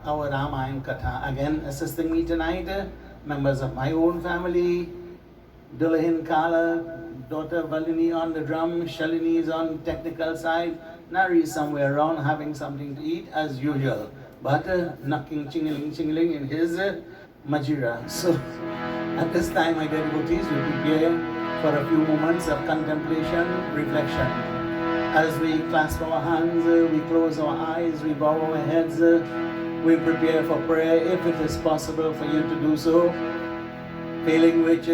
our Ramayana Katha. Again, assisting me tonight, members of my own family, Dulahin Kala, daughter Valini on the drum, Shalini is on technical side, Nari is somewhere around having something to eat as usual, but knocking chingling in his majira. So at this time, my dear devotees, we prepare for a few moments of contemplation, reflection. As we clasp our hands, we close our eyes, we bow our heads, we prepare for prayer if it is possible for you to do so. Failing which,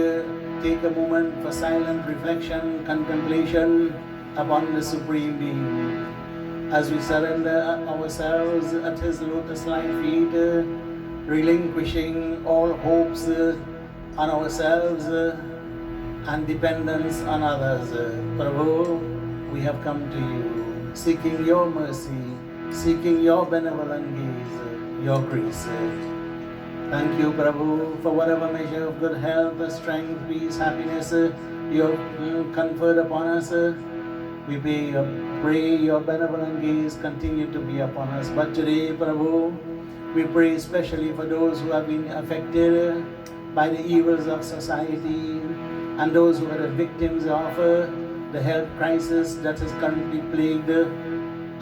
take a moment for silent reflection, contemplation upon the Supreme Being. As we surrender ourselves at His lotus-like feet, relinquishing all hopes on ourselves and dependence on others. Prabhu, we have come to you, seeking your mercy, seeking your benevolent gaze, your grace. Thank you, Prabhu, for whatever measure of good health, strength, peace, happiness you have conferred upon us. We pray your benevolent gaze continue to be upon us. But today, Prabhu, we pray especially for those who have been affected by the evils of society and those who are the victims of the health crisis that has currently plagued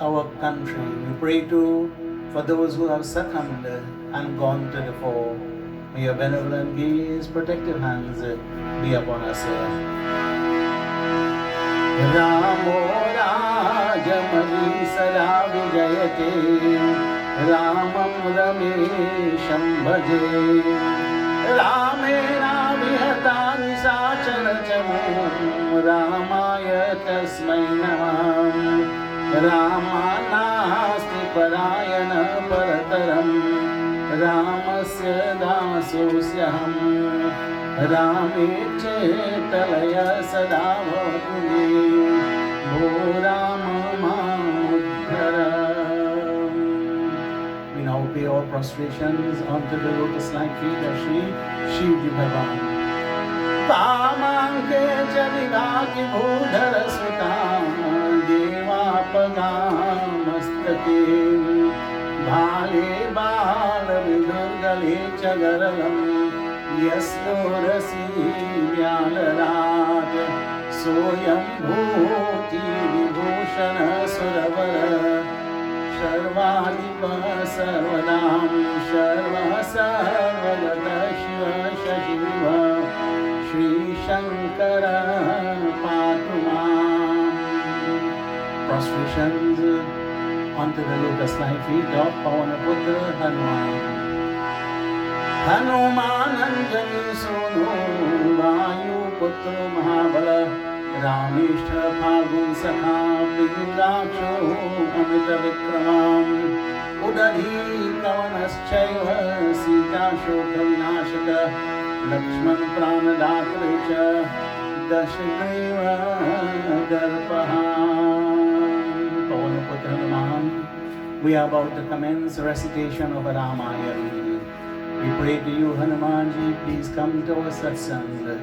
our country. We pray too for those who have succumbed and gone to the fore. May your benevolent gaze, protective hands be upon us. Ramo Rajamani Sada Vijayate Ramam Ramesham Bhaje Ramena Vihatani Sacharachamum Ramaya Tasmai Namam Ramanasti Parayana Parataram Ramasya Dasosyaham Rame Chetalaya Sada Bhavatume Bho Rama Uddhara. We now pay our prostrations onto the lotus-like feet of Shri Shivji Bhagavan. Vamanke Javivaki Bhudhara Sutam Deva Pagamastake Bhale Bala Vidurgale Chagaralam Yasyorasi Vyalarat Soyam Bhuti Vibhushana Suravara Sharvadipa Sarvadam Sharva Sarvagata Shiva Shashiva Shri Shankara Patumam. Prostrations onto the lotus-like feet of Pavanaputra Hanuman. Hanuman Anjani Sunu Vayu Putra Mahabala Ramishta Phagun Sakha Pingaksho Amita Vikramam Udadhi Kavanaschaiva Sita Shoka Vinashaka Lakshman Pranadakrisha Dashagriva Darpaha. Pavanaputra Hanuman, we are about to commence recitation of Ramayana. We pray to you, Hanumanji, please come to our satsang.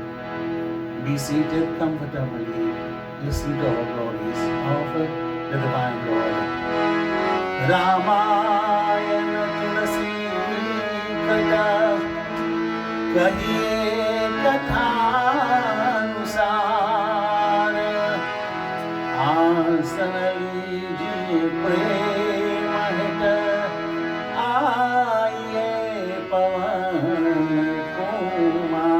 Be seated comfortably. Listen to our glories of the Divine Lord. Ramayana Tulasi Kata Kahiye Katha Anusar Asan lijiye prem hita Aaye Pavan Kumar.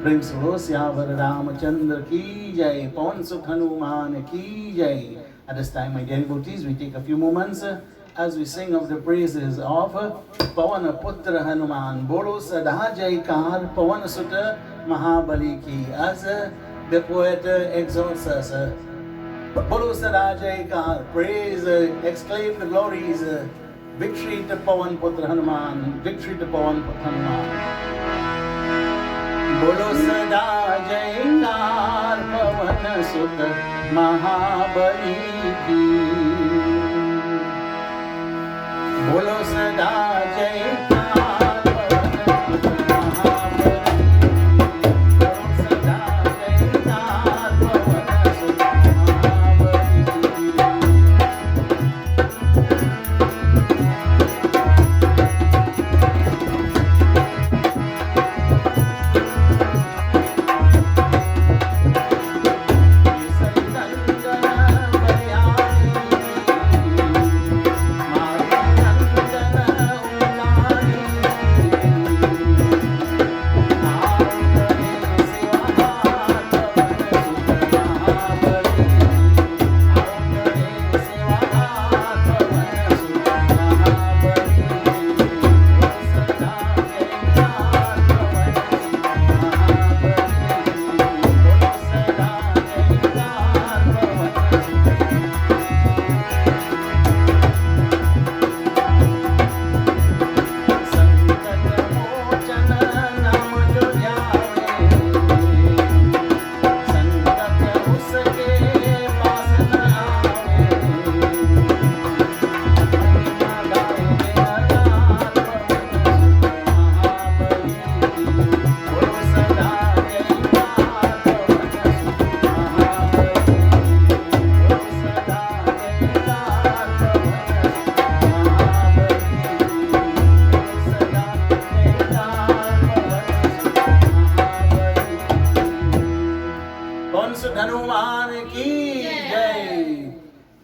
Prem Suro Syavar Ramachandra Ki Jai, Pavan Sukh Hanuman Ki Jai. At this time, my dear devotees, we take a few moments as we sing of the praises of Pavan Putra Hanuman. Bolo Sada Jaikar Pavan Sutta Mahabali Ki. As the poet exhorts us, Bolo Sada Jaikar, praise, exclaim the glories, victory to Pavan Putra Hanuman, victory to Pavan Putra Hanuman. Bolo Sada Jaikar Pavan Sutta Mahabali Ki. Bolo Sada Jaikar Pavan Sutta Mahabali Ki. Bolo Sada Jaikar Pavan Sutta Mahabali Ki.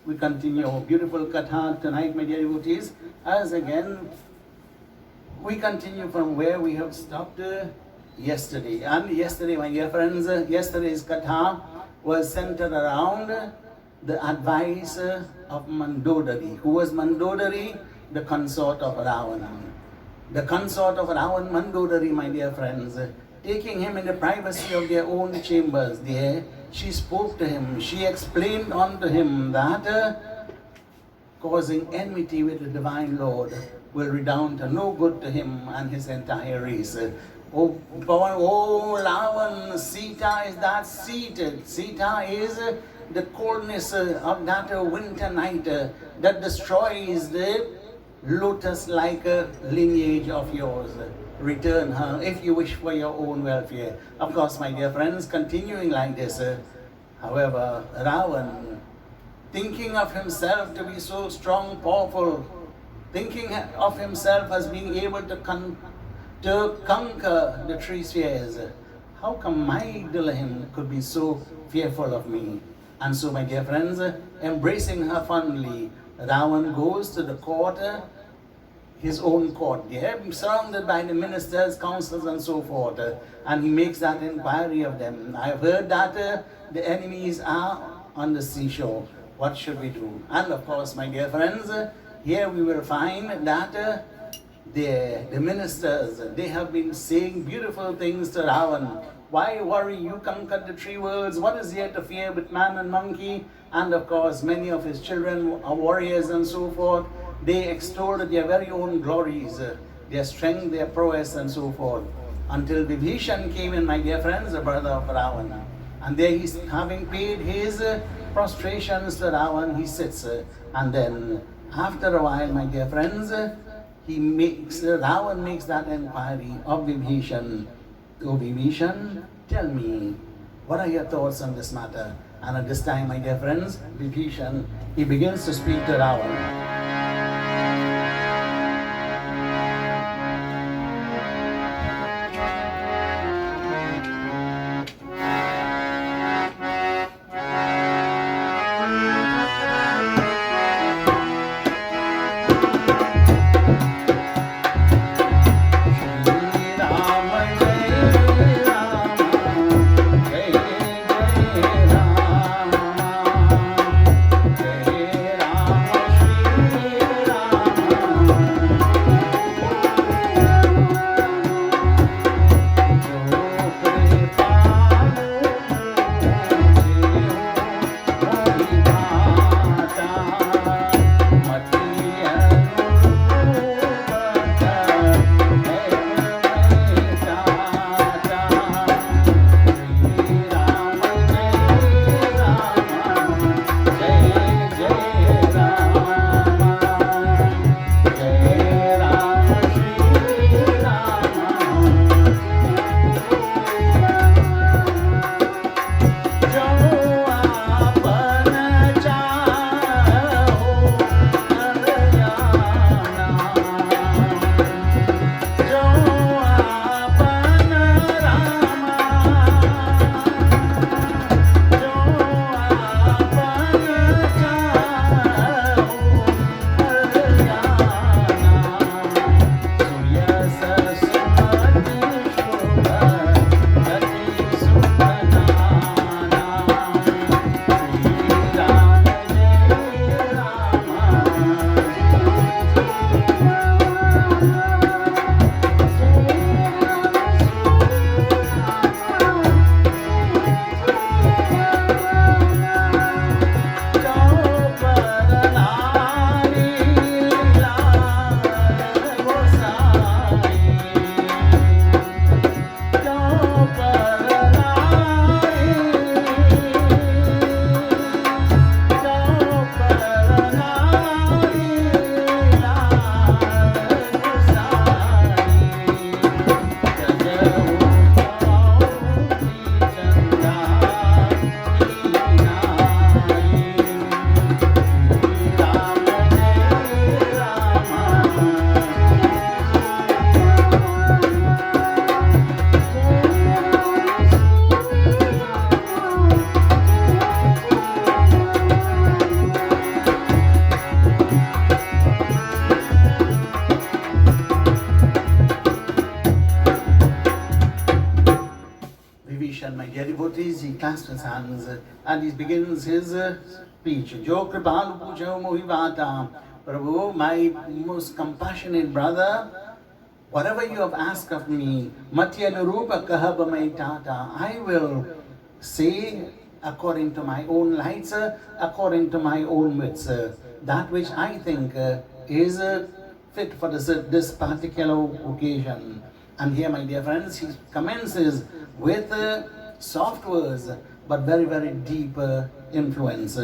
We continue our beautiful katha tonight, my dear devotees, as again we continue from where we have stopped yesterday. And yesterday, my dear friends, yesterday's katha was centered around the advice of Mandodari. Who was Mandodari? The consort of Ravana. The consort of Ravana, Mandodari, my dear friends, taking him in the privacy of their own chambers there, she spoke to him, she explained unto him that causing enmity with the divine Lord will redound to no good to him and his entire race. Oh, Ravan, Sita is that seated. Sita is the coldness of that winter night that destroys the lotus-like lineage of yours. Return her if you wish for your own welfare. Of course, my dear friends, continuing like this, however, Ravan, thinking of himself to be so strong, powerful, thinking of himself as being able to conquer the three spheres, how come my Dullahan could be so fearful of me? And so, my dear friends, embracing her fondly, Ravan goes to the court, his own court, surrounded by the ministers, councils, and so forth, and he makes that inquiry of them. I've heard that the enemies are on the seashore. What should we do? And of course, my dear friends, here we will find that the ministers, they have been saying beautiful things to Ravan. Why worry? You conquered the three worlds. What is here to fear with man and monkey? And of course, many of his children are warriors and so forth. They extolled their very own glories, their strength, their prowess, and so forth. Until Vibhishan came in, my dear friends, the brother of Ravana. And there he's having paid his prostrations to Ravan, he sits. And then, after a while, my dear friends, Ravan makes that inquiry of Vibhishan. Oh, Vibhishan, tell me, what are your thoughts on this matter? And at this time, my dear friends, Vibhishan, he begins to speak to Ravan. clasped his hands and he begins his speech. Jo kripalu pujo mohivata. Prabhu, my most compassionate brother, whatever you have asked of me, Matya Nurupa Kahabamai Tata, I will say according to my own lights, according to my own wits, that which I think is fit for this particular occasion. And here, my dear friends, he commences with soft words, but very, very deep influence.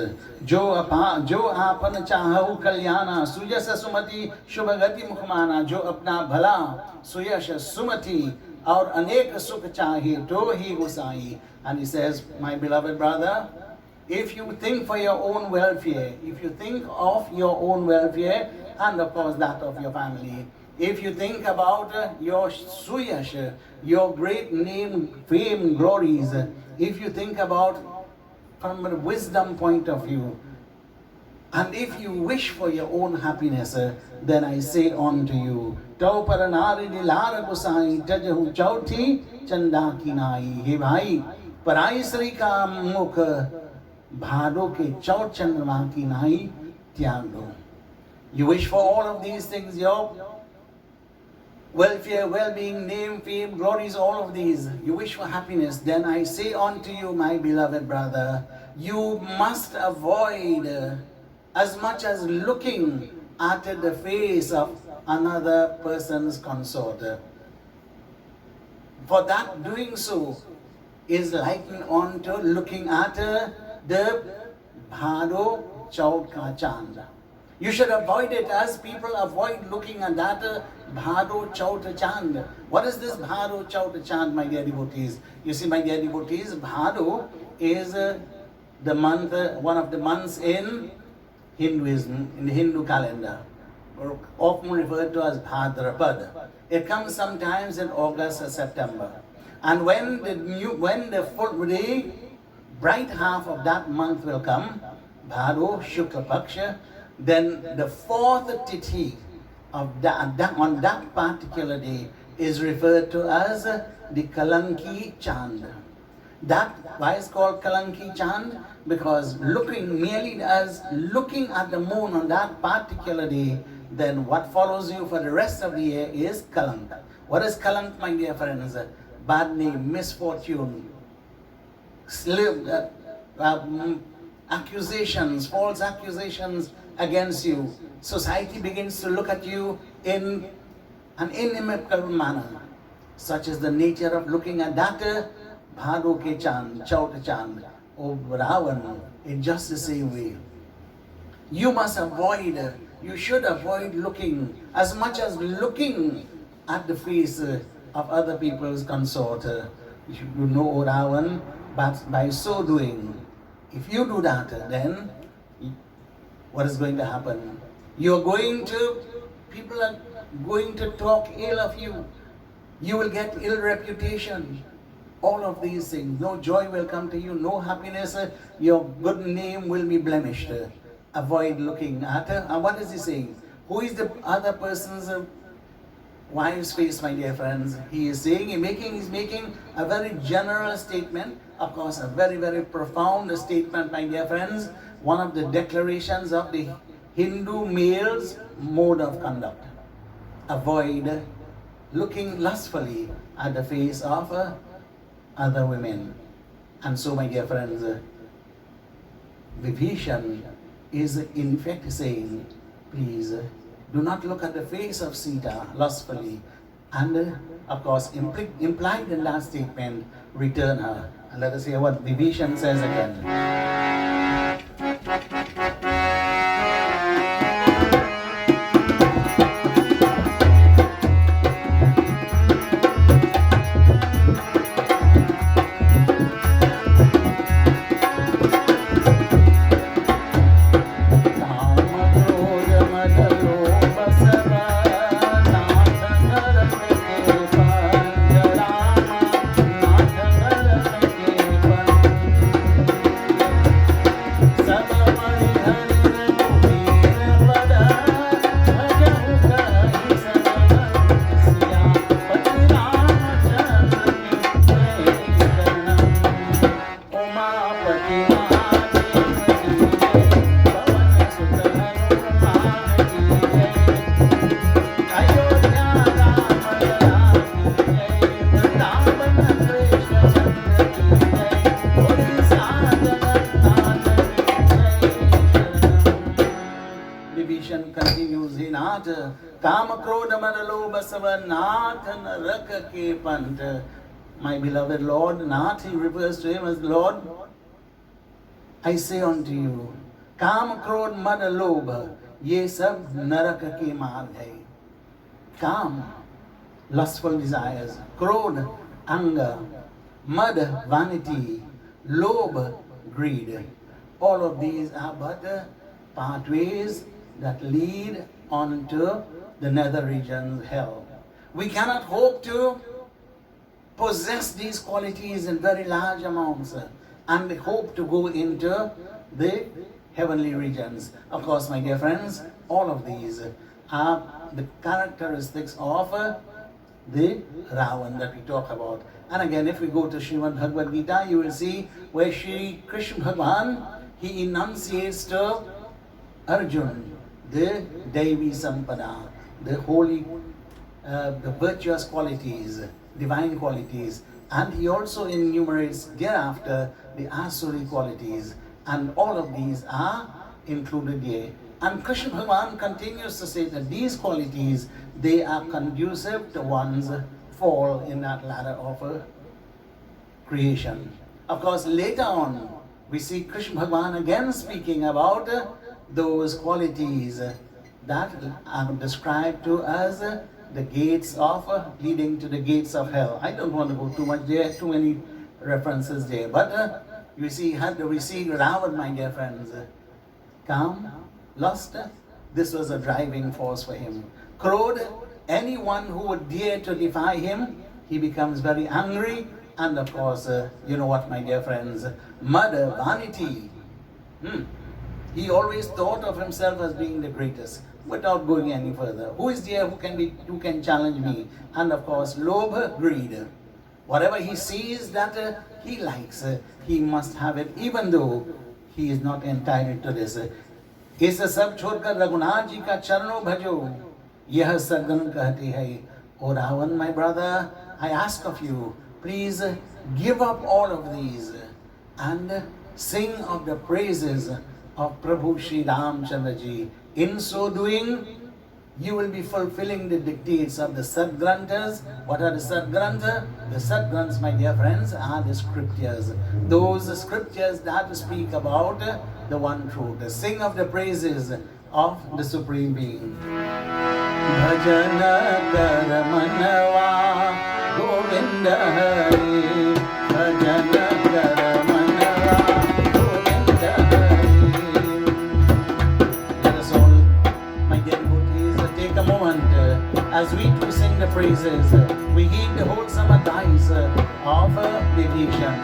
Jo apan chahu kalyana suyasa sumati shubhagati mukhmana. Jo apna bhala suyasha sumati aur anek sukh chahe to hi gusai. And he says, my beloved brother, if you think for your own welfare, if you think of your own welfare and of course that of your family, if you think about your suyash, your great name, fame, glories, if you think about from a wisdom point of view, and if you wish for your own happiness, then I say unto you, Tau paranari dilara gusai tajahu chauthi chanda kinai. He bhai, parai sri ka mukh bhado ke chaut chandra kinai tyag do. You wish for all of these things, your welfare, well-being, name, fame, glories, all of these. You wish for happiness, then I say unto you, my beloved brother, you must avoid as much as looking at the face of another person's consort. For that doing so is likened on to looking at the Bhado Chaut Ka Chand. You should avoid it as people avoid looking at that Bhado Chaut Chand. What is this Bhado Chaut Chand, my dear devotees? You see, my dear devotees, Bhado is the month, one of the months in Hinduism, in the Hindu calendar, or often referred to as Bhadrapad. It comes sometimes in August or September. And when the full day, bright half of that month will come, Bhado Shukla Paksha, then the fourth tithi of on that particular day is referred to as the Kalanki Chand. That why is called Kalanki Chand? Because merely as looking at the moon on that particular day, then what follows you for the rest of the year is Kalank. What is Kalank, my dear friends? Bad name, misfortune, accusations, false accusations against you. Society begins to look at you in an inimitable manner. Such is the nature of looking at that Bhado Ke Chand, Chaut Chand, or Ravan, in just the same way. You must avoid, you should avoid looking, as much as looking at the face of other people's consort. You know Ravan, but by so doing, if you do that, then what is going to happen? People are going to talk ill of you. You will get ill reputation. All of these things. No joy will come to you, no happiness. Your good name will be blemished. Avoid looking at her. And what is he saying? Who is the other person's wife's face, my dear friends? He is saying, he's making a very general statement. Of course, a very, very profound statement, my dear friends. One of the declarations of the Hindu male's mode of conduct. Avoid looking lustfully at the face of other women. And so, my dear friends, Vibhishan is in fact saying, please do not look at the face of Sita lustfully. And of course, implied in that statement, return her. And let us hear what Vibhishan says again. Vibhishan continues, He Nath, Kama Krodha Mada Lobha Sava Nath Naraka Ke Pant. My beloved Lord, Nath, he refers to him as Lord. I say unto you, Kam, Krodh, Mad, Lobha, ye sab naraka ke marg hai. Kam, lustful desires. Krodh, anger. Mad, vanity. Lobha, greed. All of these are but pathways that lead on to the nether regions, hell. We cannot hope to possess these qualities in very large amounts and hope to go into the heavenly regions. Of course, my dear friends, all of these are the characteristics of the Ravan that we talk about. And again, if we go to Srimad Bhagavad Gita, you will see where Shri Krishna Bhagavan, he enunciates to Arjun the Devi Sampada, the holy, the virtuous qualities, divine qualities, and he also enumerates thereafter the Asuri qualities, and all of these are included here. And Krishna Bhagavan continues to say that these qualities, they are conducive to one's fall in that ladder of creation. Of course, later on, we see Krishna Bhagavan again speaking about those qualities that are described to as the gates of leading to the gates of hell. I don't want to go too much there, too many references there. But you see, we see Ravan, my dear friends, Kam, lust, this was a driving force for him. Krodh, anyone who would dare to defy him, he becomes very angry. And of course, you know what, my dear friends, Mad, vanity. He always thought of himself as being the greatest, without going any further. Who is there who can challenge me? And of course, Lobha, greed. Whatever he sees that he likes, he must have it, even though he is not entitled to this. इस सब छोड़कर रघुनाथ जी का चरणों भजो, यह सदगुण कहते हैं. O Ravan, my brother, I ask of you, please give up all of these and sing of the praises of Prabhu Shri Ramchandra Ji. In so doing, you will be fulfilling the dictates of the Sadgranthas. What are the Sadgrantha? The Sadgranthas, my dear friends, are the scriptures. Those scriptures that speak about the one truth. Sing of the praises of the Supreme Being. Bhajana kar manava Govinda Hari. Bhajana kar manava Govinda Hari. Let us all, my dear devotees, take a moment as we too sing the praises. We heed the wholesome advice of Vibhishan.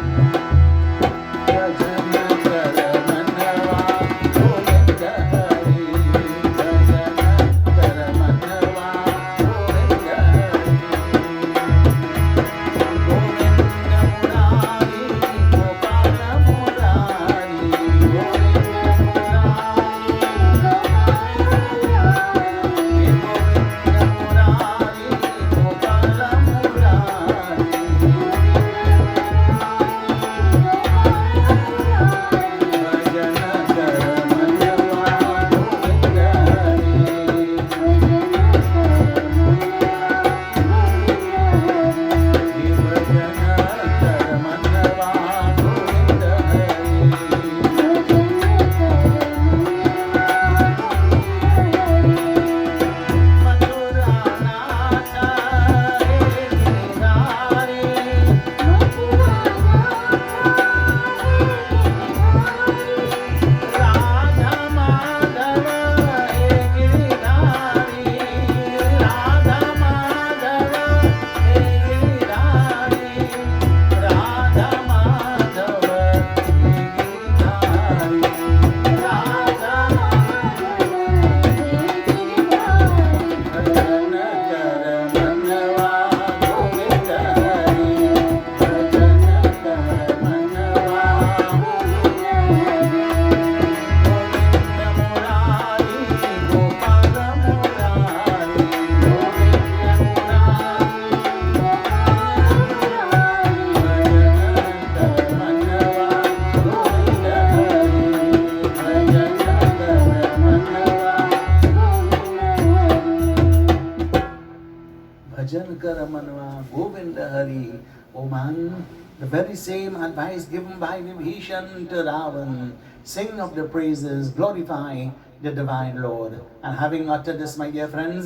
Jankara Manva, Govinda Hari. Oh man, the very same advice given by Vibhishan to Ravan. Sing of the praises, glorify the Divine Lord. And having uttered this, my dear friends,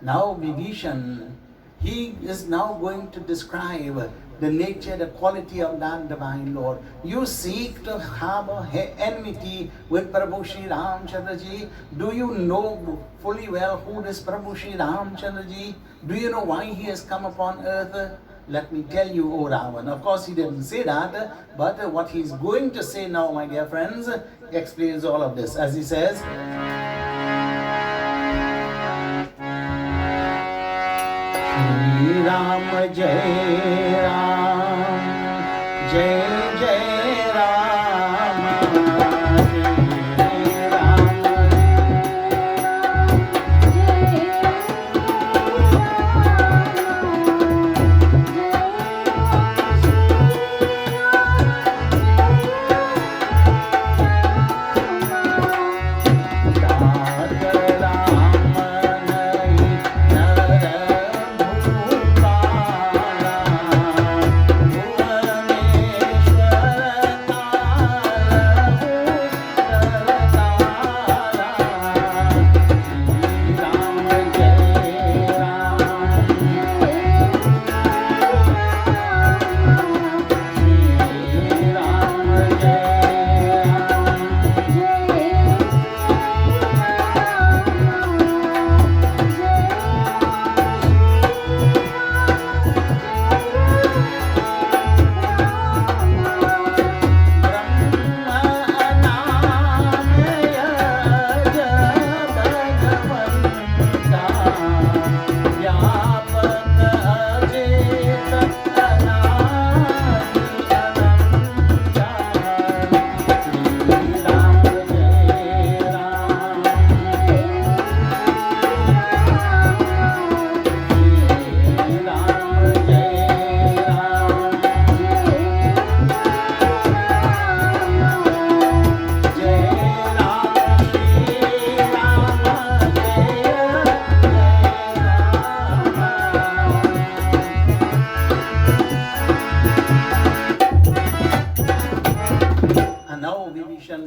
now Vibhishan, he is now going to describe the nature, the quality of that Divine Lord. You seek to have enmity with Prabhu Shri Ramchandraji. Do you know fully well who this Prabhu Shri Ramchandraji? Do you know why he has come upon earth? Let me tell you, O Ravan. Of course, he didn't say that, but what he's going to say now, my dear friends, explains all of this. As he says, Shri Ram Jai Ram, Jai Jai Ram, Jai Ram.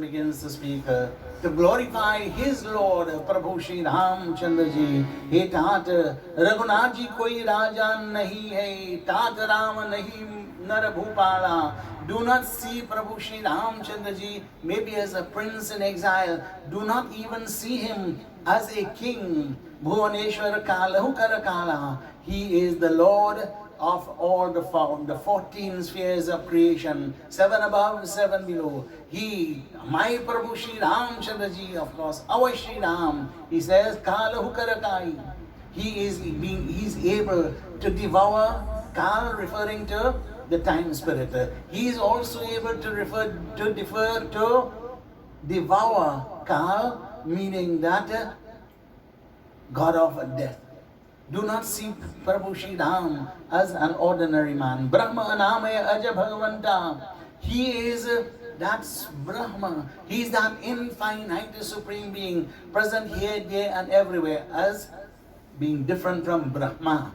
Begins to speak to glorify his Lord Prabhu Shri Ramchandra ji. He tat Raghunath ji koi raja nahi hai, tat Ram nahi nar bhupala. Do not see Prabhu Shri Ramchandra ji maybe as a prince in exile. Do not even see him as a king. Bhuvaneshwar Kalahu Karakala. He is the Lord of all the 14 spheres of creation, 7 above, 7 below. He, my Prabhu Shri Ramchandra ji, of course, our Shri Ram, he says, Kalahu Karakai. He is able to devour, Kal referring to the time spirit. He is also able to devour, Kal, meaning that God of death. Do not see Prabhu Shri Ram as an ordinary man. Brahma Anamaya Aja Bhagavanta. He is that's Brahma. He is that infinite Supreme Being, present here, there, and everywhere, as being different from Brahma.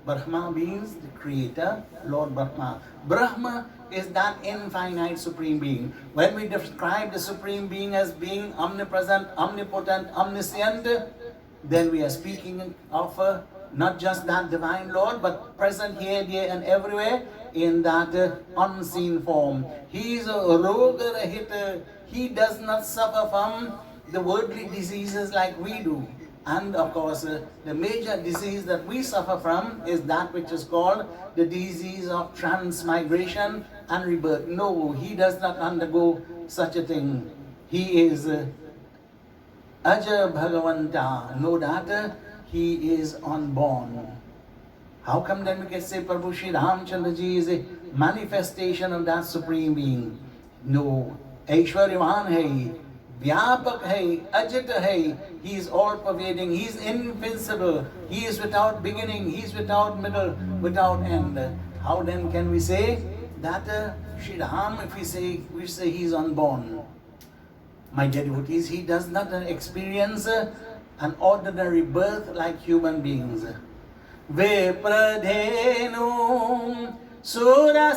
Brahma means the creator, Lord Brahma. Brahma is that infinite Supreme Being. When we describe the Supreme Being as being omnipresent, omnipotent, omniscient, then we are speaking of not just that Divine Lord, but present here, there, and everywhere in that unseen form. He is a roga rahita. He does not suffer from the worldly diseases like we do. And of course, the major disease that we suffer from is that which is called the disease of transmigration and rebirth. No, he does not undergo such a thing. He is Aja Bhagavanta. Know that he is unborn. How come then we can say Prabhu Shri Ramchandra ji is a manifestation of that Supreme Being? No. Aishwaryavan hai, Vyapak hai, Ajit hai. He is all pervading. He is invincible. He is without beginning. He is without middle, without end. How then can we say that Shri Ram, if we say he is unborn? My dear devotees, he does not experience an ordinary birth like human beings. Vipradhenu Surasantahita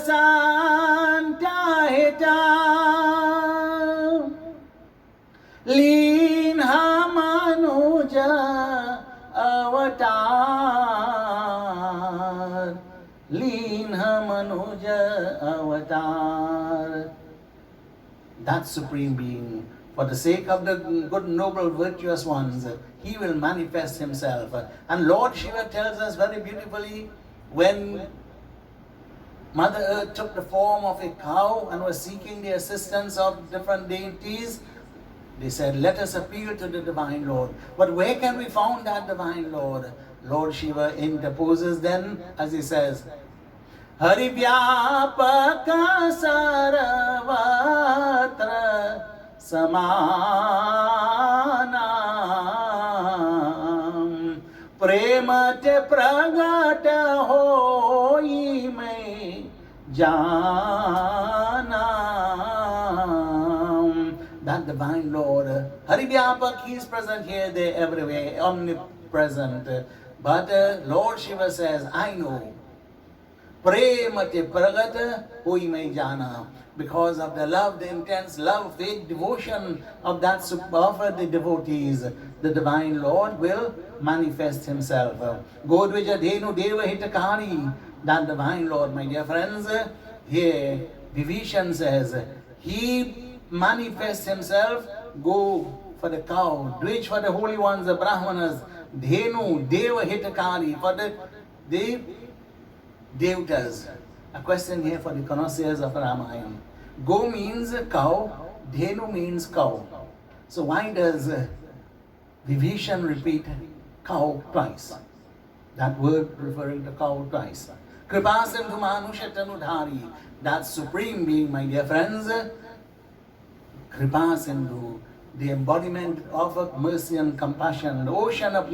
Leena Manuja Avatar, Leena Manuja Avatar. That Supreme Being, for the sake of the good, noble, virtuous ones, He will manifest Himself. And Lord Shiva tells us very beautifully, when Mother Earth took the form of a cow and was seeking the assistance of different deities, they said, let us appeal to the Divine Lord. But where can we find that Divine Lord? Lord Shiva interposes then, as he says, Hari Vyapaka Saravatra Samanam Premate Pragata Hoi Me Janam. That Divine Lord, Hari Vyapak, He is present here, there, everywhere, omnipresent. But Lord Shiva says, I know. Premate Pragata Hoi Me Jana. Because of the love, the intense love, faith, devotion of that of the devotees, the Divine Lord will manifest Himself. Godvija Dhenu Deva Hitakari. That Divine Lord, my dear friends, here Vibhishan says, He manifests Himself. Go for the cow, Dvij for the holy ones, the Brahmanas, Dhenu, Deva Hitakari, for the Devatas. A question here for the connoisseurs of Ramayana. Go means cow, Dhenu means cow. So why does Vibhishan repeat cow twice? That word referring to cow twice. Kripasindhu Manushatanudhari. That Supreme Being, my dear friends, Kripasindhu, the embodiment of mercy and compassion, the ocean of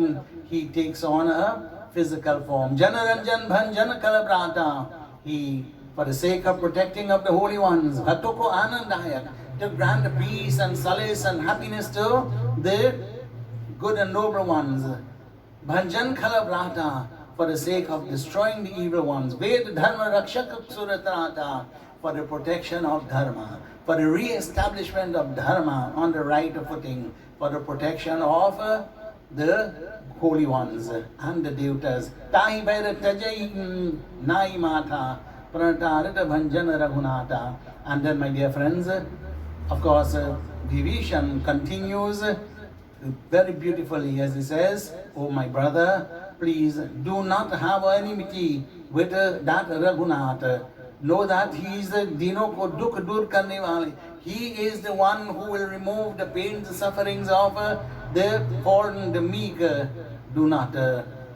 He takes on a physical form. Janaranjan Bhanjan Kalabrata. He, for the sake of protecting of the holy ones, Bhaktoko Anandayak, to grant peace and solace and happiness to the good and noble ones. Bhanjan Kalabrata, for the sake of destroying the evil ones. Ved Dharma Rakshaka Suratrata, for the protection of Dharma, for the re-establishment of Dharma on the right footing, for the protection of the holy ones and the devatas. Tahi Bhaira Tajai Nai Mata Pranatarita Bhanjana Raghunata. And then, my dear friends, of course, Vibhishan continues very beautifully as he says, oh my brother, please do not have enmity with that Raghunath. Know that He is the Dino ko dukh dur karne wale. He is the one who will remove the pains, the sufferings of the fallen, the meek. Do not.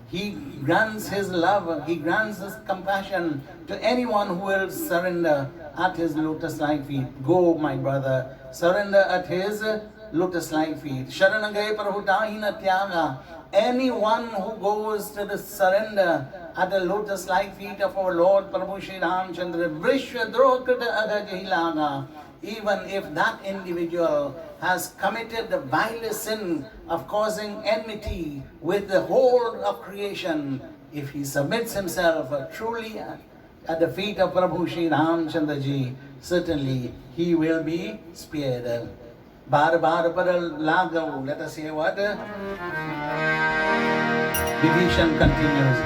He grants His love, He grants His compassion to anyone who will surrender at His lotus-like feet. Go, my brother, surrender at His lotus-like feet. Sharanagay Prabhutahina Tyaga. Anyone who goes to the surrender at the lotus-like feet of our Lord Prabhu Shri Ramchandra, Vrishya Drokata Agajilaga. Even if that individual has committed the vilest sin of causing enmity with the whole of creation, if he submits himself truly at the feet of Prabhu Shri Ramchandra ji, certainly he will be spared. Bar bar paral lagav. Let us hear what Vibhishan continues.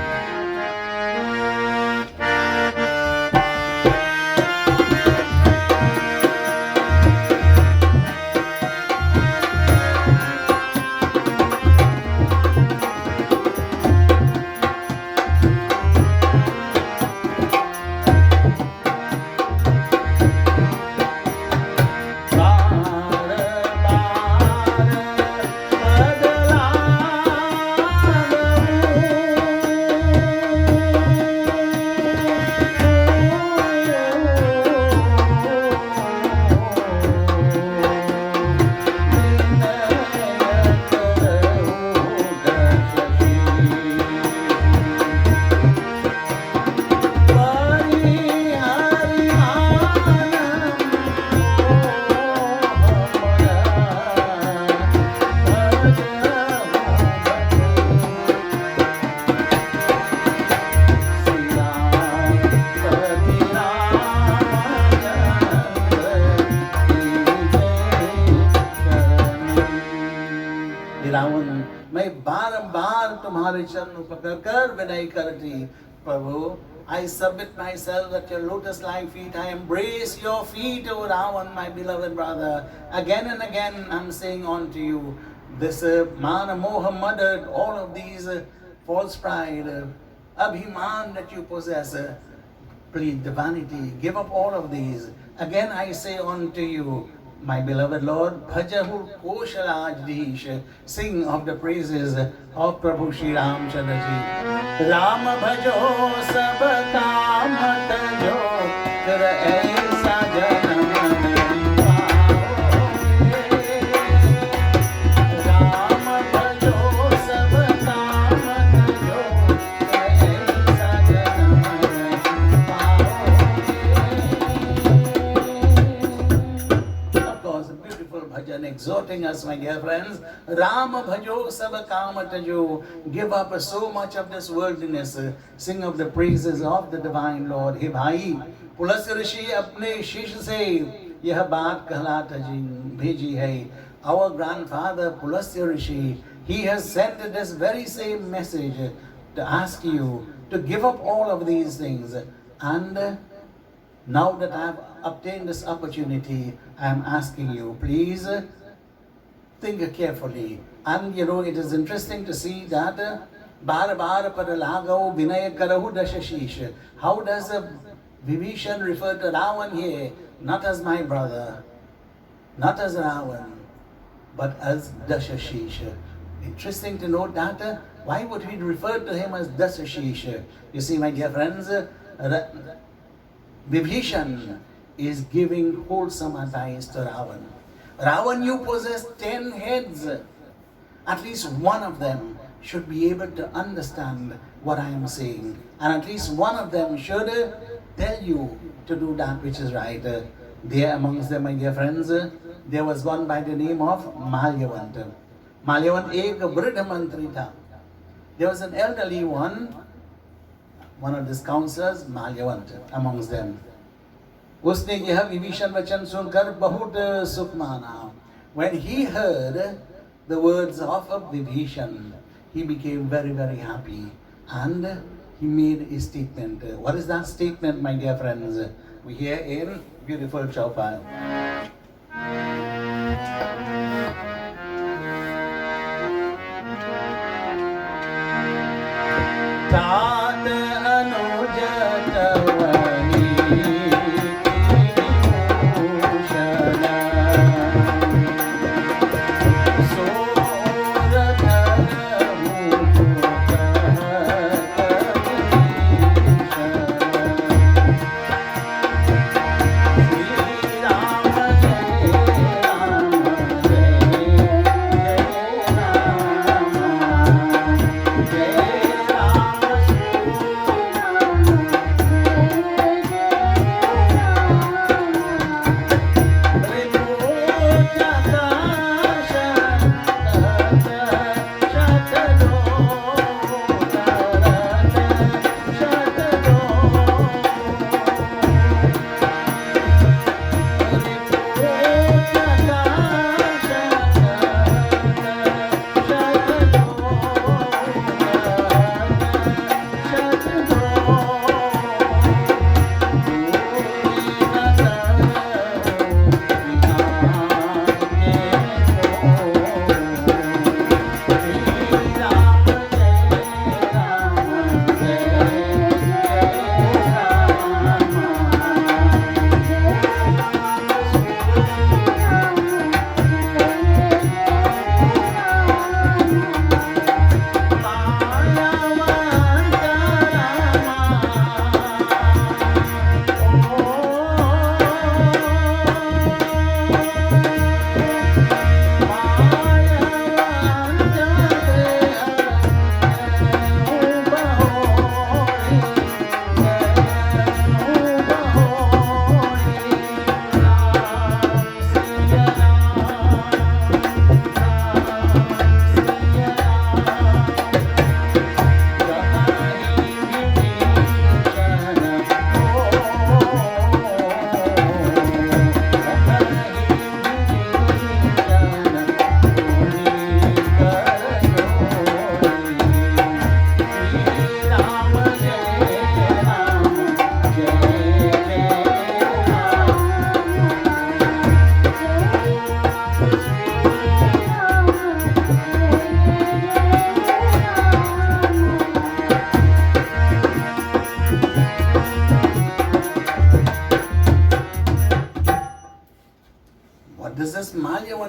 Ravan मैं बार तुम्हारे चरण पकड़ कर विनय करती प्रभु I submit myself at your lotus-like feet. I embrace your feet, O Ravan, my beloved brother. Again and again I'm saying unto you, this Mana Moha murdered all of these false pride, Abhiman that you possess. Please, the vanity, give up all of these. Again I say unto you, my beloved Lord, Bhajahu Kosharajdish, sing of the praises of Prabhu Shri Ram Chandra Ji. Ram Bhajo Sab Kamat Jo, Kar Aisa Janam exhorting us, my dear friends, Rama Bhajo Sab Kamatajo, give up so much of this worldliness, sing of the praises of the divine Lord. Hey bhai, Pulasya Rishi apne shish se yah baat kahlata bheji hai. Our grandfather Pulasya Rishi, he has sent this very same message to ask you to give up all of these things. And now that I have obtained this opportunity, I am asking you, please think carefully. And it is interesting to see that bar bar par lagao vinay karahu dashashish. How does Vibhishan refer to Ravan here? Not as my brother, not as Ravan, but as Dashashish. Interesting to note that why would we refer to him as Dashashish? You see, my dear friends, Vibhishan is giving wholesome advice to Ravan. Ravan, you possess 10 heads. At least one of them should be able to understand what I am saying. And at least one of them should tell you to do that which is right. There amongst them, my dear friends, there was one by the name of Malyavant. Malyavant ek Vridha Mantri tha. There was an elderly one of these counselors, Malyavant, amongst them. उसने यह विभीषण वचन सुनकर बहुत सुख माना. When he heard the words of Vibhishan, he became very, very happy. And he made a statement. What is that statement, my dear friends? We hear in beautiful Chaupai. Tat Anuja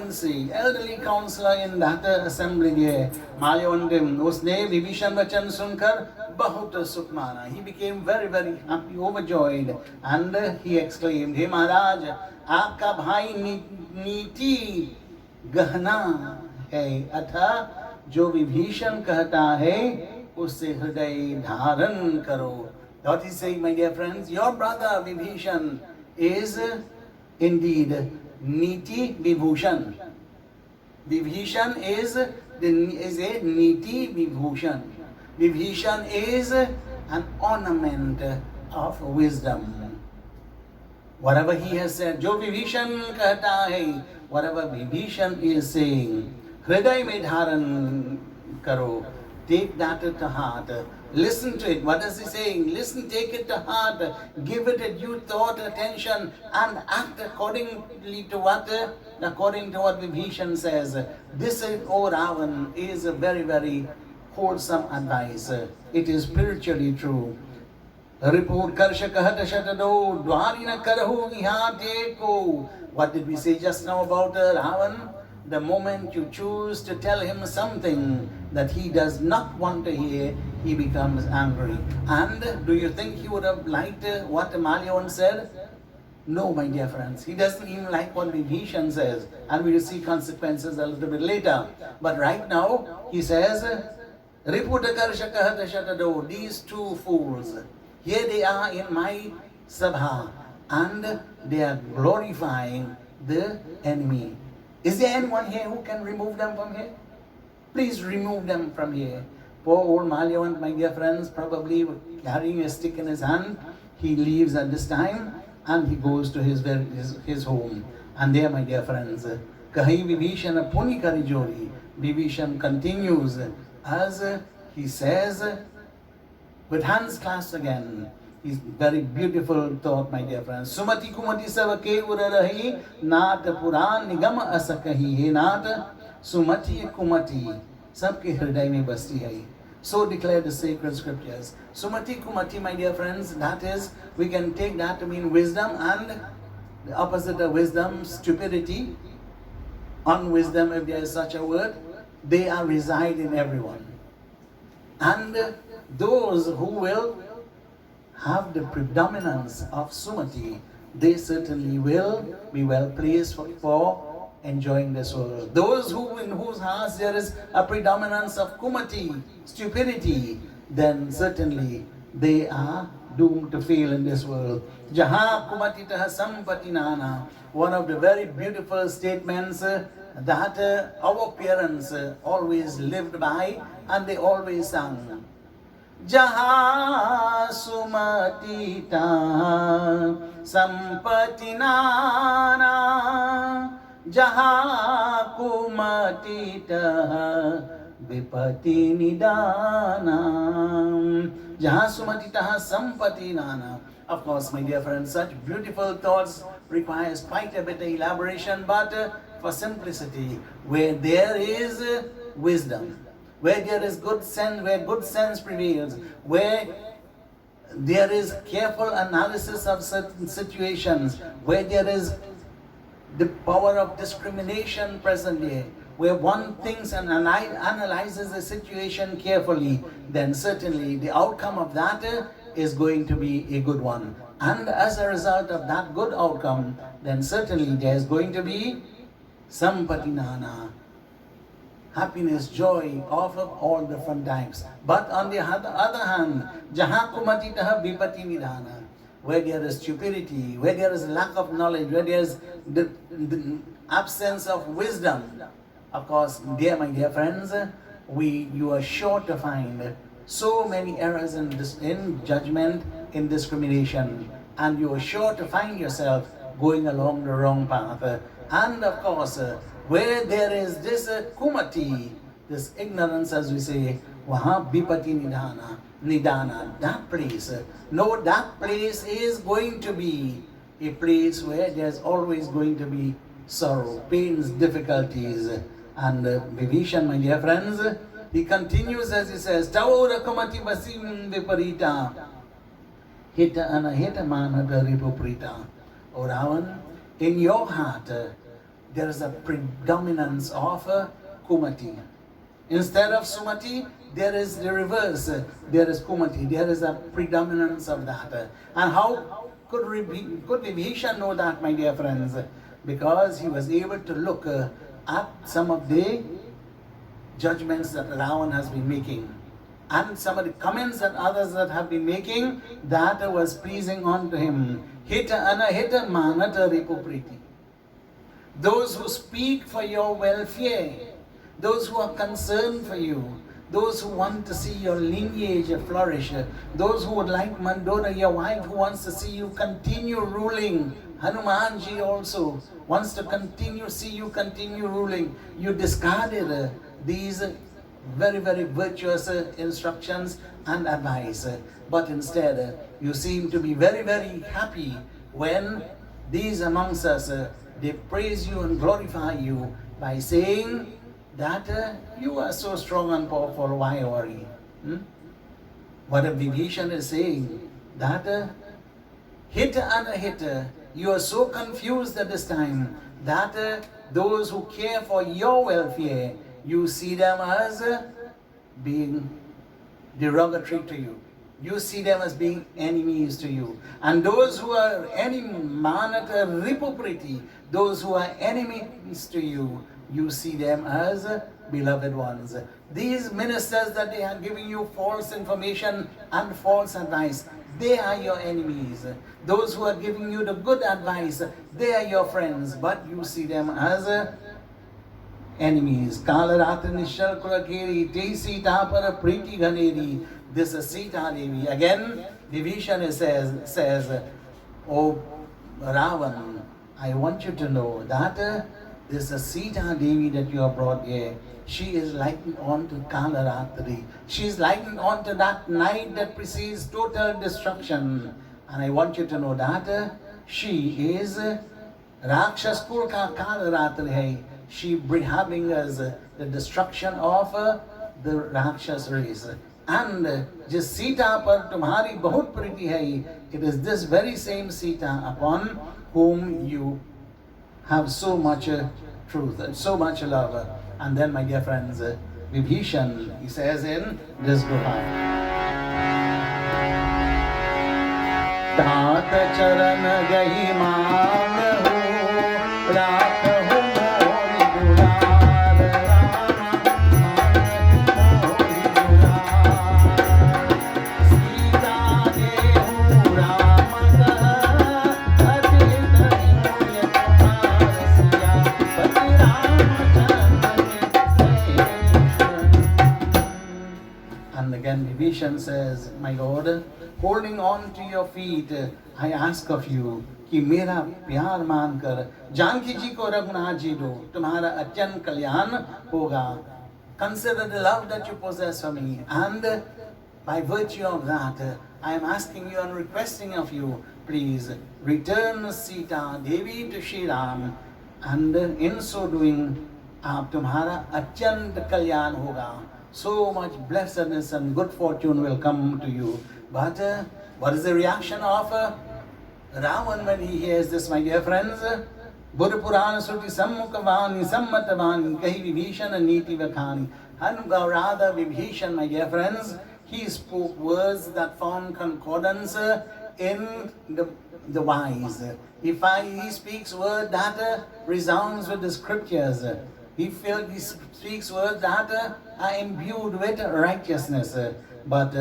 माल्यवन से, elderly counselor in that assembly है, माल्यवन उसने विभीषण वचन सुनकर बहुत सुख माना. He became very happy, overjoyed, and he exclaimed, हे महाराज, आपका भाई नीति गहना है, अतः जो विभीषण कहता है उससे हृदय धारण करो. What he saying, my dear friends, your brother Vibhishan is indeed Niti Vibhushan. Vibhishan is a Niti Vibhushan. Vibhishan is an ornament of wisdom. Whatever he has said, Jo Vibhishan kahta hai, whatever Vibhishan is saying, Hriday mein dharan karo, take that to heart. Listen to it. What is he saying? Listen, take it to heart, give it a due thought, attention, and act accordingly to what Vibhishan says. This, O Ravan, is a very wholesome advice. It is spiritually true. Ripur karsha kahat shatado dwarina karahu vihate ko. What did we say just now about Ravan? The moment you choose to tell him something that he does not want to hear, he becomes angry. And do you think he would have liked what Malyavan said? No, my dear friends. He doesn't even like what Vibhishan says. And we will see consequences a little bit later. But right now, he says, Riputakar these two fools, here they are in my sabha, and they are glorifying the enemy. Is there anyone here who can remove them from here? Please remove them from here. Poor old Malyavan, my dear friends, probably carrying a stick in his hand, he leaves at this time and he goes to his home. And there, my dear friends, Kahi Vibhishan Puni Karijori, Vibhishan continues as he says, with hands clasped again. It's very beautiful thought, my dear friends. Sumati kumati savake urarahi naat puran nigam asakahi. He naat sumati kumati sabke hriday mein basti hai. So declare the sacred scriptures. Sumati kumati, my dear friends, that is, we can take that to mean wisdom, and the opposite of wisdom, stupidity, unwisdom, if there is such a word. They are reside in everyone. And those who will have the predominance of Sumati, they certainly will be well placed for enjoying this world. Those in whose hearts there is a predominance of Kumati, stupidity, then certainly they are doomed to fail in this world. Jaha Kumati taha sampati nana, one of the very beautiful statements that our parents always lived by and they always sang. Jaha sumati taha sampati nana, jaha kumati taha vipati nidana. Jaha sumati taha sampati nana. Of course, my dear friends, such beautiful thoughts requires quite a bit of elaboration, but for simplicity, where there is wisdom, where there is good sense, where good sense prevails, where there is careful analysis of certain situations, where there is the power of discrimination present here, where one thinks and analyzes the situation carefully, then certainly the outcome of that is going to be a good one. And as a result of that good outcome, then certainly there is going to be sampatinana, happiness, joy of all different types. But on the other hand, jaha kumati taha vipati nidana, where there is stupidity, where there is lack of knowledge, where there is the absence of wisdom, of course, dear my dear friends, you are sure to find so many errors in judgment, in discrimination, and you are sure to find yourself going along the wrong path. And of course, where there is this kumati, this ignorance, as we say, waha vipati nidana, that place, no, that place is going to be a place where there's always going to be sorrow, pains, difficulties. And Vibhishan, my dear friends, he continues as he says, Taura kumati vasim viparita, hita anahita manada ripuprita. O Ravan, in your heart, there is a predominance of Kumati. Instead of Sumati, there is the reverse. There is Kumati. There is a predominance of that. And how could Vibhishan know that, my dear friends? Because he was able to look at some of the judgments that Ravan has been making, and some of the comments that others that have been making, that was pleasing unto him. Hita anahita manata ripupriti. Those who speak for your welfare, those who are concerned for you, those who want to see your lineage flourish, those who would like Mandora, your wife, who wants to see you continue ruling. Hanumanji also wants to see you continue ruling. You discarded these very, very virtuous instructions and advice. But instead, you seem to be very, very happy when these amongst us, they praise you and glorify you by saying that you are so strong and powerful, why worry? What Vibhishan is saying, that hita anahita, you are so confused at this time that those who care for your welfare, you see them as being derogatory to you. You see them as being enemies to you. And those who are manata ripupriti, those who are enemies to you, you see them as beloved ones. These ministers that they are giving you false information and false advice, they are your enemies. Those who are giving you the good advice, they are your friends, but you see them as enemies. Kalaratra nishal kurakeri te Sita para priti ghaneri. This is Sita Devi. Again, Vibhishan says, Oh Ravan, I want you to know that this is Sita Devi that you have brought here. She is likened on to Kalaratri. She is likened on to that night that precedes total destruction. And I want you to know that she is Rakshas Kulka Kalaratri hai. She having us the destruction of the Rakshas race. And just Sita par tumhari bahut priti hai. It is this very same Sita upon whom you have so much truth and so much love. And then, my dear friends, Vibhishan, he says in this Guha, Tat charan gahi maan ho, raat ho mori dular, Sita dehu ramata, And again, Vibhishan says, My Lord, holding on to your feet, I ask of you कि मेरा प्यार मानकर जानकी जी को रघुनाथ जी दो, तुम्हारा अत्यंत कल्याण होगा. Consider the love that you possess for me, and by virtue of that, I am asking you and requesting of you, please return Sita Devi to Shri Ram, and in so doing, आप तुम्हारा अत्यंत कल्याण होगा. So much blessedness and good fortune will come to you. But what is the reaction of Ravan when he hears this, my dear friends? Buddha Purana Suti Sammukavani Sammatavani Kahi Vibhishan Niti Vakhani. And rather Vibhishan, my dear friends, he spoke words that found concordance in the wise. He speaks words that resounds with the scriptures. He speaks words that are imbued with righteousness. But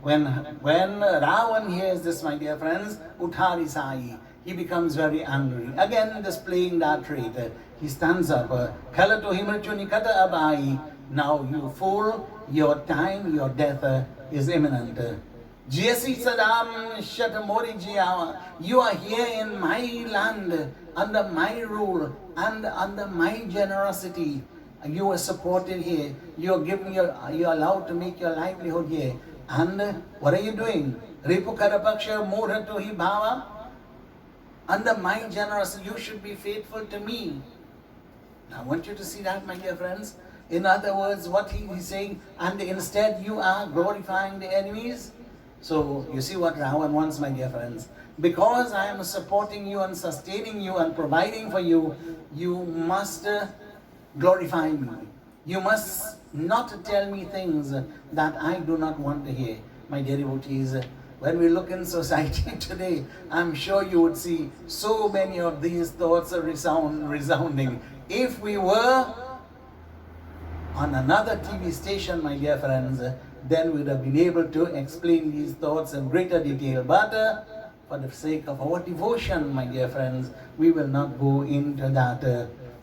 when Ravan hears this, my dear friends, Uthari Sai, he becomes very angry. Again displaying that trait. He stands up. Khalato himrachu nikata abai. Now you fool, your time, your death is imminent. Jesi Sadam Shatamori Jiawa. You are here in my land, under my rule and under my generosity. You are supported here. You are allowed to make your livelihood here. And what are you doing? Ripu Karapaksha Murhatu Hi Bhava. Under my generosity, you should be faithful to me. Now I want you to see that, my dear friends. In other words, what he is saying, and instead you are glorifying the enemies. So you see what Ravan wants, my dear friends. Because I am supporting you and sustaining you and providing for you, you must glorify me. You must not tell me things that I do not want to hear. My dear devotees, when we look in society today, I'm sure you would see so many of these thoughts resounding. If we were on another TV station, my dear friends, then we would have been able to explain these thoughts in greater detail. But for the sake of our devotion, my dear friends, we will not go into that.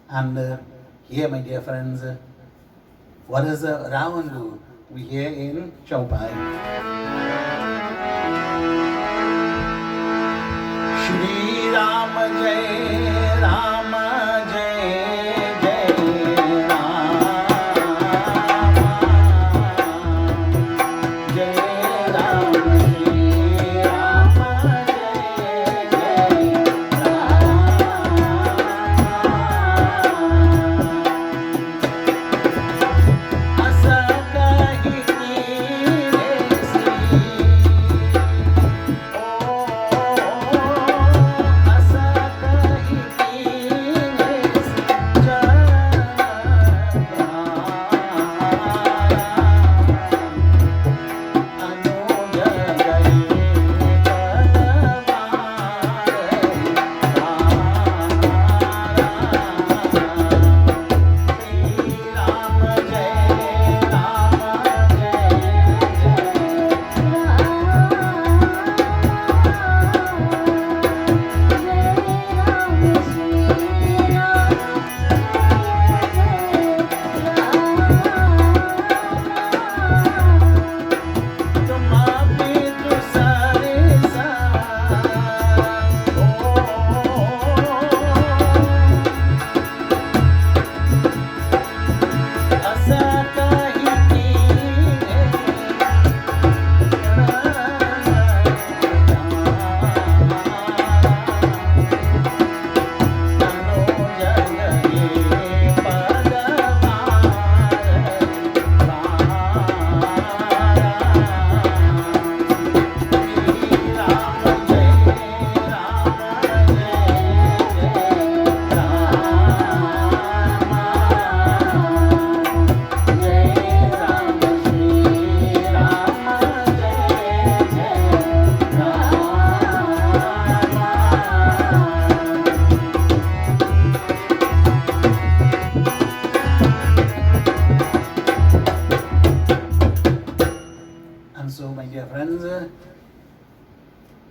And here, my dear friends, what does Ravan do? We hear in Chaupai. Shri Ram Jai Ram Jai Jai Ram Jai Ram Shri Ram Jai Jai Ram Asa kahi ki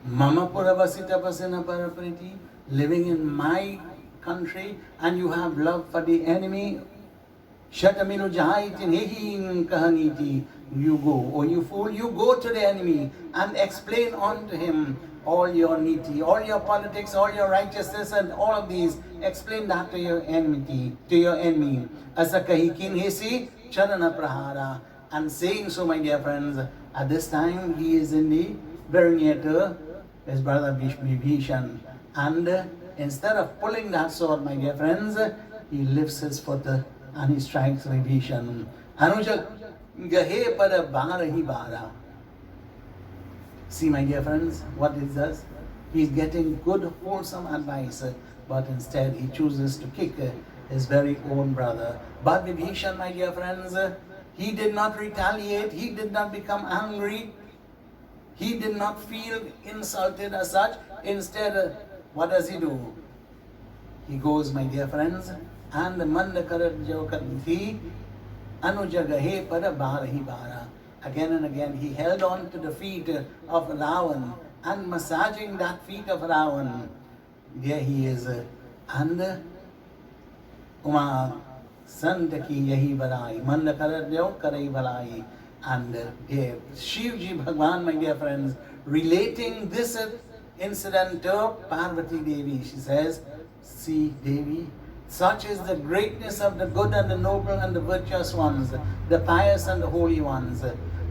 Mama Puravasita Pasena Parapriti, living in my country, and you have love for the enemy. Shataminu Jahaitin Hehin Kahaniti, you go, or you fool, you go to the enemy and explain unto him all your niti, all your politics, all your righteousness, and all of these. Explain that to your enmity, to your enemy. Asakahikin Hesi Charana Prahara. And saying so, my dear friends, at this time he is in the very near to his brother Vibhishan. And instead of pulling that sword, my dear friends, he lifts his foot and he strikes Vibhishan. Anuja gahe pada barahi bara. See, my dear friends, what it does? He's getting good, wholesome advice, but instead he chooses to kick his very own brother. But Vibhishan, my dear friends, he did not retaliate, he did not become angry, he did not feel insulted as such. Instead, what does he do? He goes, my dear friends, and Mandakarat Jokati Anujagahe Pada Barahi Bara. Again and again, he held on to the feet of Ravan and massaging that feet of Ravan. There he is, and Uma Santaki Yahi Barai, Mandakarat Jokarai Balai. And Shivji Bhagwan, my dear friends, relating this incident to Parvati Devi, she says, see, Devi, such is the greatness of the good and the noble and the virtuous ones, the pious and the holy ones.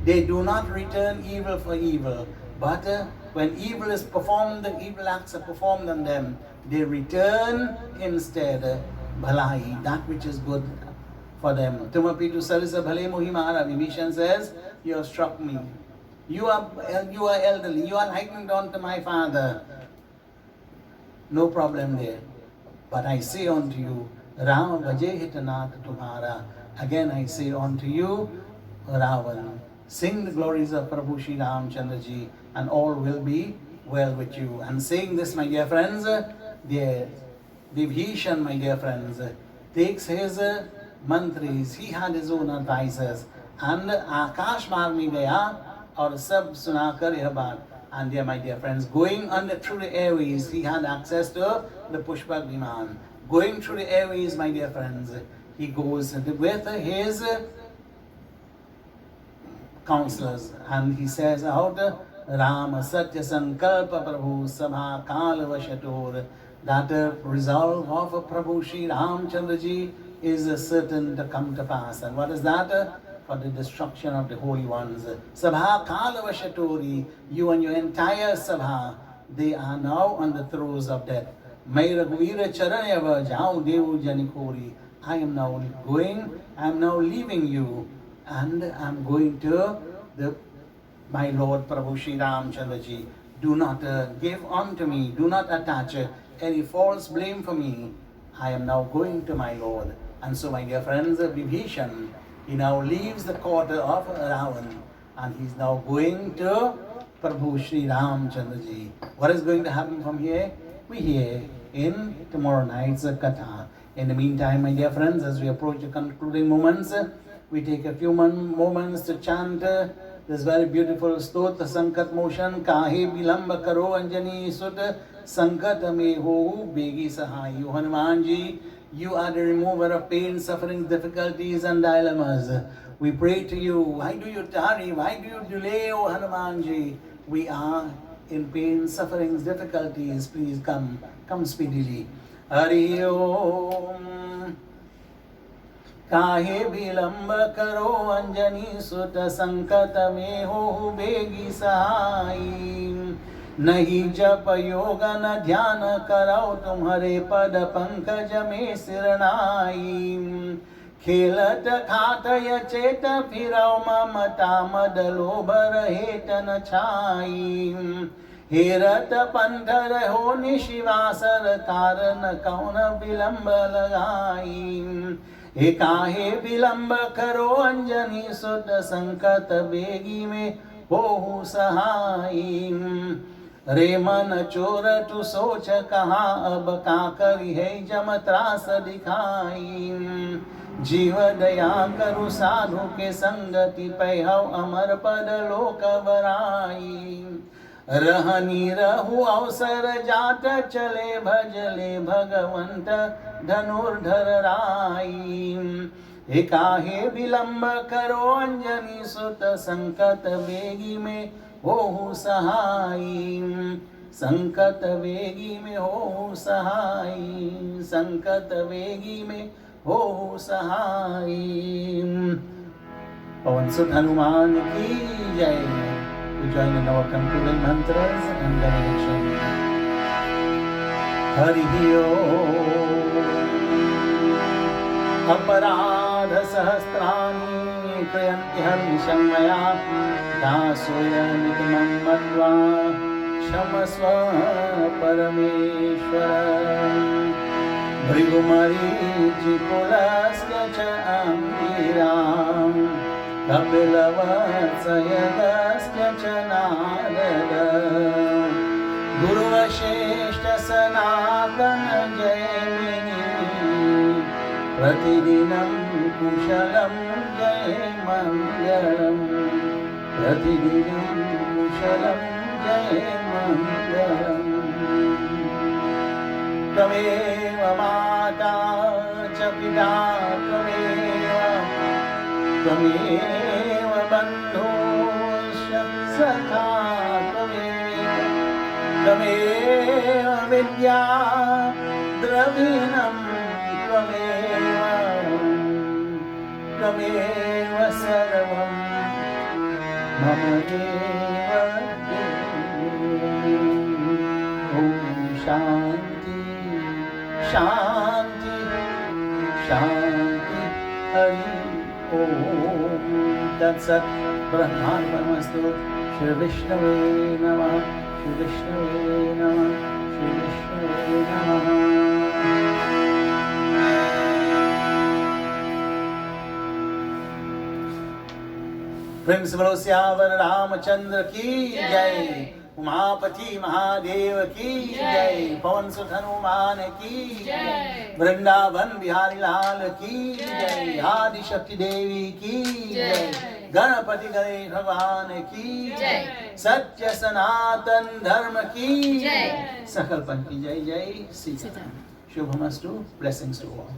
They do not return evil for evil, but when evil is performed, the evil acts are performed on them, they return instead bhalai, that which is good for them. Tumapitu Salisa Bhale Mohimara, Vibhishan says, you have struck me. You are elderly. You are likened unto my father. No problem there. But I say unto you, Ram Vajay Hitanath Tumhara. Again I say unto you, Ravan, sing the glories of Prabhu Shri Ramchandra Ji, and all will be well with you. And saying this, my dear friends, the Vibhishan, my dear friends, takes his mantris. He had his own advisors. And Akash Marg mein gaya aur sab sunakar yeh baat. And there, my dear friends, going under through the airways, he had access to the Pushpak Viman. Going through the airways, my dear friends, he goes with his counselors, and he says out, Ram Satya Sankalpa Prabhu Sabha Kal Vashator, that resolve of Prabhu Shri Ramchandra Ji is certain to come to pass. And what is that? For the destruction of the holy ones. Sabha Kala Vashatori, you and your entire Sabha, they are now on the throes of death. Mai Raghuvira Charanyava Jao Devu Janikori. I am now going, I am now leaving you, and I am going to my Lord Prabhu Shri Ramchandra Ji. Do not give unto me, do not attach any false blame for me. I am now going to my Lord. And so, my dear friends, Vibhishan, he now leaves the court of Ravan, and he is now going to Prabhu Shri Ramchandra Ji. What is going to happen from here? We hear in tomorrow night's Katha. In the meantime, my dear friends, as we approach the concluding moments, we take a few moments to chant this very beautiful Stotra Sankat motion. Kahe bilamba karo anjani sut sankat me ho begi sahai. Hanuman Ji, you are the remover of pain, suffering, difficulties and dilemmas. We pray to you. Why do you tarry? Why do you delay, O Hanuman Ji? We are in pain, sufferings, difficulties. Please come speedily. Hari Om. Kahe bilamb karo anjani sut sankat me ho begi sahai. नहीं जप योग न ध्यान करो तुम्हारे पद पंकज में सिरनाई. खेलत खातय चेत फिरौ ममता मद लोभ रहे तन छाई. हेरत पंथ रहो निशिवासर कारण कौन विलंब लगाई. हे काहे विलंब करो अंजनी सुत संकट बेगी में हो सहाई. रे मन चोर तू सोच कहाँ अब का करी है जम त्रास दिखाई. जीव दया करु साधु के संगति पैहव अमर पद लोक बराई. रहनी रहु अवसर जात चले भजले भगवंत धनुर्धर राई. हे काहे विलंब करो अंजनी सुत संकट बेगी में हो सहाई. संकट वेगी में हो सहाई. संकट वेगी में हो सहाई. पवन सुत हनुमान की जय. We join in our concluding mantras and benediction. Hari Om. अपराध सहस्राणि क्रियन्ति हर्निशं मया. दासोऽयमिदं मत्वा क्षमस्व परमेश्वर. भृगुमरीचिपुलस्य च अङ्गिरां. कपिलवत्सयगस्य च नारद. गुरुवशिष्ठ सनातन जयमिनी. प्रतिदिनं कुशलं जय मङ्गलम्. प्रतिदिनं कुशलं जय मङ्गलम्. त्वमेव माता च पिता त्वमेव बन्धुश्च सखा त्वमेव विद्या द्रविणं त्वमेव सर्वं मम देव. ॐ शान्ति शान्ति शान्ति. हरि ओम. तत्सत्. ब्रह्मार्पणमस्तु. Shri Vishnave Namah, Shri Vishnave Namah, Shri Vishnave Namah. प्रेम से बोलो सियावर रामचंद्र की जय, उमापति महादेव की जय, पवन सुत हनुमान की जय, वृंदावन बिहारी लाल की जय, आदि शक्ति देवी की जय, गणपति गणेश भगवान की जय, सत्य सनातन धर्म की जय, सकल पंथ की जय जय श्री राम। शुभमस्तु, ब्लेसिंग्स टू ऑल।